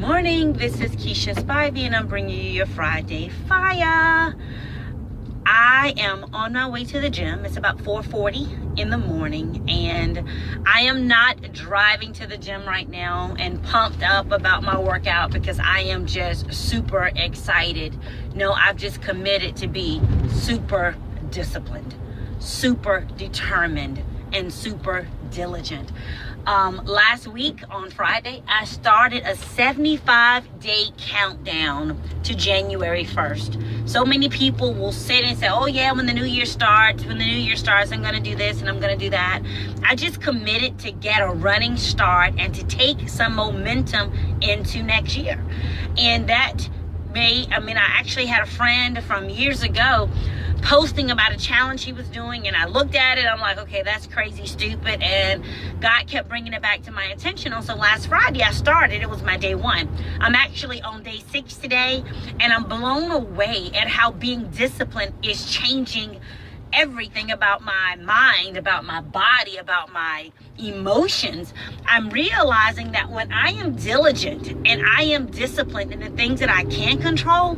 morning, this is Keisha Spivey and I'm bringing you your Friday Fire. I am on my way to the gym. It's about 4:40 in the morning and I am not driving to the gym right now and pumped up about my workout because I am just super excited. No, I've just committed to be super disciplined, super determined, and super diligent. Last week on Friday, I started a 75-day countdown to January 1st. So many people will sit and say, oh yeah, when the new year starts, I'm going to do this and I'm going to do that. I just committed to get a running start and to take some momentum into next year. And that I actually had a friend from years ago posting about a challenge he was doing, and I looked at it, I'm like, okay, that's crazy stupid, and God kept bringing it back to my attention. So last Friday I started. It was my day 1. I'm actually on day 6 today, and I'm blown away at how being disciplined is changing everything about my mind, about my body, about my emotions. I'm realizing that when I am diligent and I am disciplined in the things that I can control,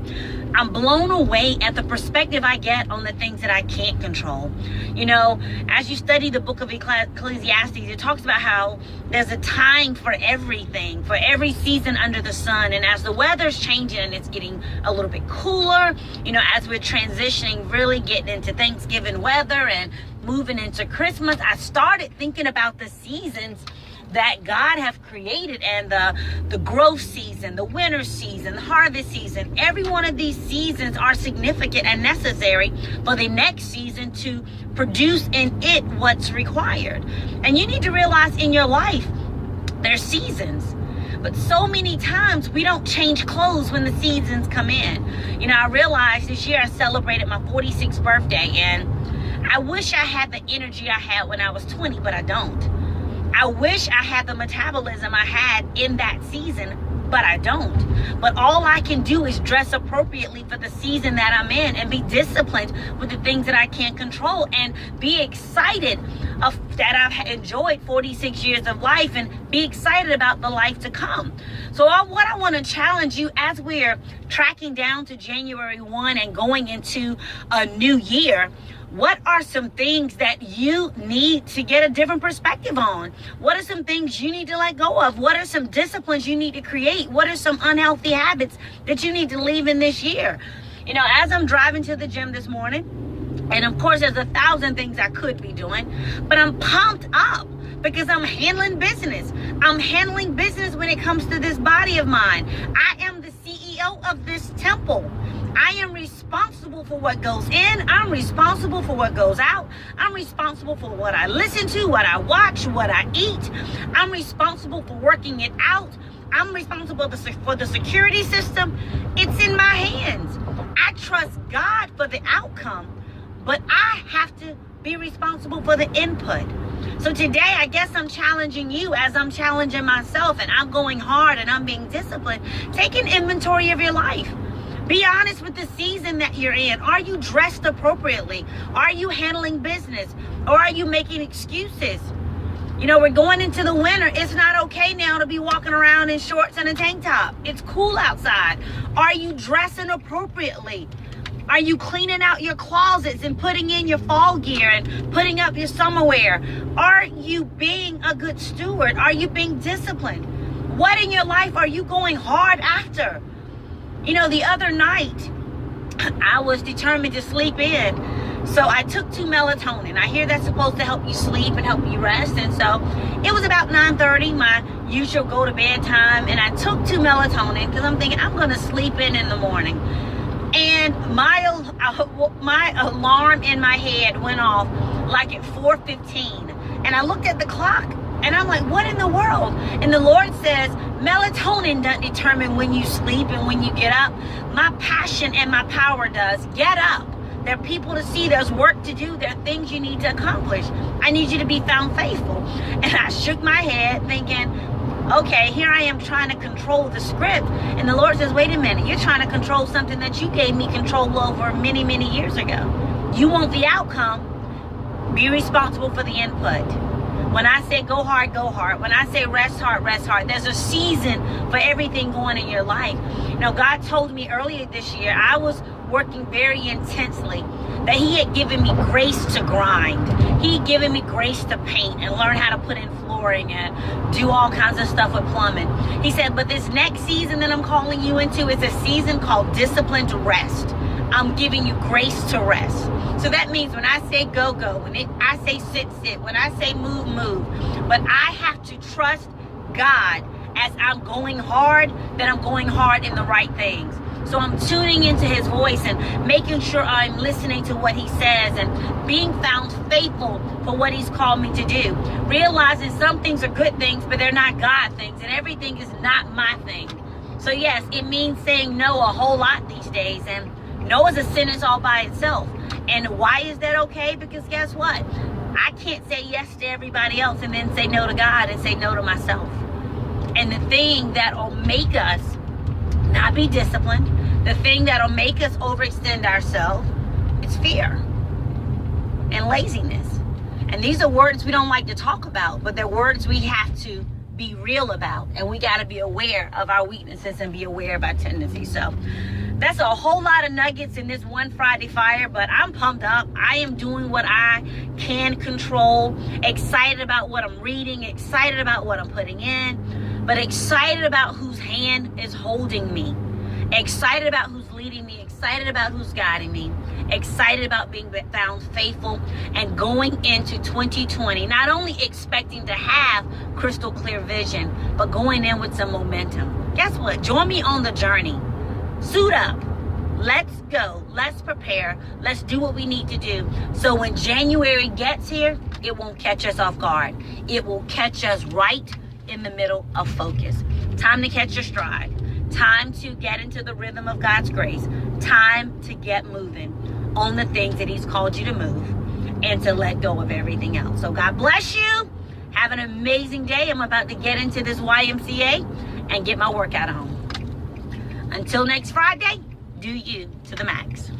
I'm blown away at the perspective I get on the things that I can't control. You know, as you study the book of Ecclesiastes, it talks about how there's a time for everything, for every season under the sun. And as the weather's changing and it's getting a little bit cooler, you know, as we're transitioning, really getting into Thanksgiving weather and moving into Christmas, I started thinking about the seasons that God have created, and the growth season, the winter season, the harvest season. Every one of these seasons are significant and necessary for the next season to produce in it what's required. And you need to realize in your life, there's seasons. But so many times we don't change clothes when the seasons come in. You know, I realized this year I celebrated my 46th birthday, and I wish I had the energy I had when I was 20, but I don't. I wish I had the metabolism I had in that season, but I don't. But all I can do is dress appropriately for the season that I'm in and be disciplined with the things that I can't control and be excited that I've enjoyed 46 years of life and be excited about the life to come. So what I want to challenge you as we're tracking down to January 1 and going into a new year, what are some things that you need to get a different perspective on? What are some things you need to let go of? What are some disciplines you need to create? What are some unhealthy habits that you need to leave in this year? You know, as I'm driving to the gym this morning, and of course there's 1,000 things I could be doing, but I'm pumped up because I'm handling business. I'm handling business when it comes to this body of mine. I am the CEO of this temple. I am responsible for what goes in. I'm responsible for what goes out. I'm responsible for what I listen to, what I watch, what I eat. I'm responsible for working it out. I'm responsible for the security system. It's in my hands. I trust God for the outcome, but I have to be responsible for the input. So today, I guess I'm challenging you as I'm challenging myself, and I'm going hard and I'm being disciplined. Take an inventory of your life. Be honest with the season that you're in. Are you dressed appropriately? Are you handling business? Or are you making excuses? You know, we're going into the winter. It's not okay now to be walking around in shorts and a tank top. It's cool outside. Are you dressing appropriately? Are you cleaning out your closets and putting in your fall gear and putting up your summer wear? Are you being a good steward? Are you being disciplined? What in your life are you going hard after? You know, the other night, I was determined to sleep in. So I took 2 melatonin. I hear that's supposed to help you sleep and help you rest. And so it was about 9:30, my usual go to bed time. And I took 2 melatonin because I'm thinking I'm going to sleep in the morning. And my alarm in my head went off like at 4:15. And I looked at the clock and I'm like, what in the world? And the Lord says, melatonin doesn't determine when you sleep and when you get up. My passion and my power does. Get up. There are people to see. There's work to do. There are things you need to accomplish. I need you to be found faithful. And I shook my head thinking, okay, here I am trying to control the script. And the Lord says, wait a minute. You're trying to control something that you gave me control over many, many years ago. You want the outcome. Be responsible for the input. When I say go hard, go hard. When I say rest hard, rest hard. There's a season for everything going in your life. You know, God told me earlier this year, I was working very intensely, that he had given me grace to grind. He had given me grace to paint and learn how to put in flooring and do all kinds of stuff with plumbing. He said, but this next season that I'm calling you into is a season called disciplined rest. I'm giving you grace to rest. So that means when I say go, go. When I say sit, sit. When I say move, move. But I have to trust God as I'm going hard, that I'm going hard in the right things. So I'm tuning into his voice and making sure I'm listening to what he says and being found faithful for what he's called me to do. Realizing some things are good things, but they're not God things, and everything is not my thing. So yes, it means saying no a whole lot these days, and no is a sentence all by itself. And why is that okay? Because guess what? I can't say yes to everybody else and then say no to God and say no to myself. And the thing that'll make us not be disciplined, the thing that'll make us overextend ourselves, it's fear and laziness. And these are words we don't like to talk about, but they're words we have to be real about. And we got to be aware of our weaknesses and be aware of our tendencies. So that's a whole lot of nuggets in this one Friday Fire, but I'm pumped up. I am doing what I can control, excited about what I'm reading, excited about what I'm putting in, but excited about whose hand is holding me, excited about who's leading me, excited about who's guiding me, excited about being found faithful and going into 2020, not only expecting to have crystal clear vision, but going in with some momentum. Guess what? Join me on the journey. Suit up. Let's go. Let's prepare. Let's do what we need to do. So when January gets here, it won't catch us off guard. It will catch us right in the middle of focus. Time to catch your stride. Time to get into the rhythm of God's grace. Time to get moving on the things that he's called you to move and to let go of everything else. So God bless you. Have an amazing day. I'm about to get into this YMCA and get my workout on. Until next Friday, do you to the max.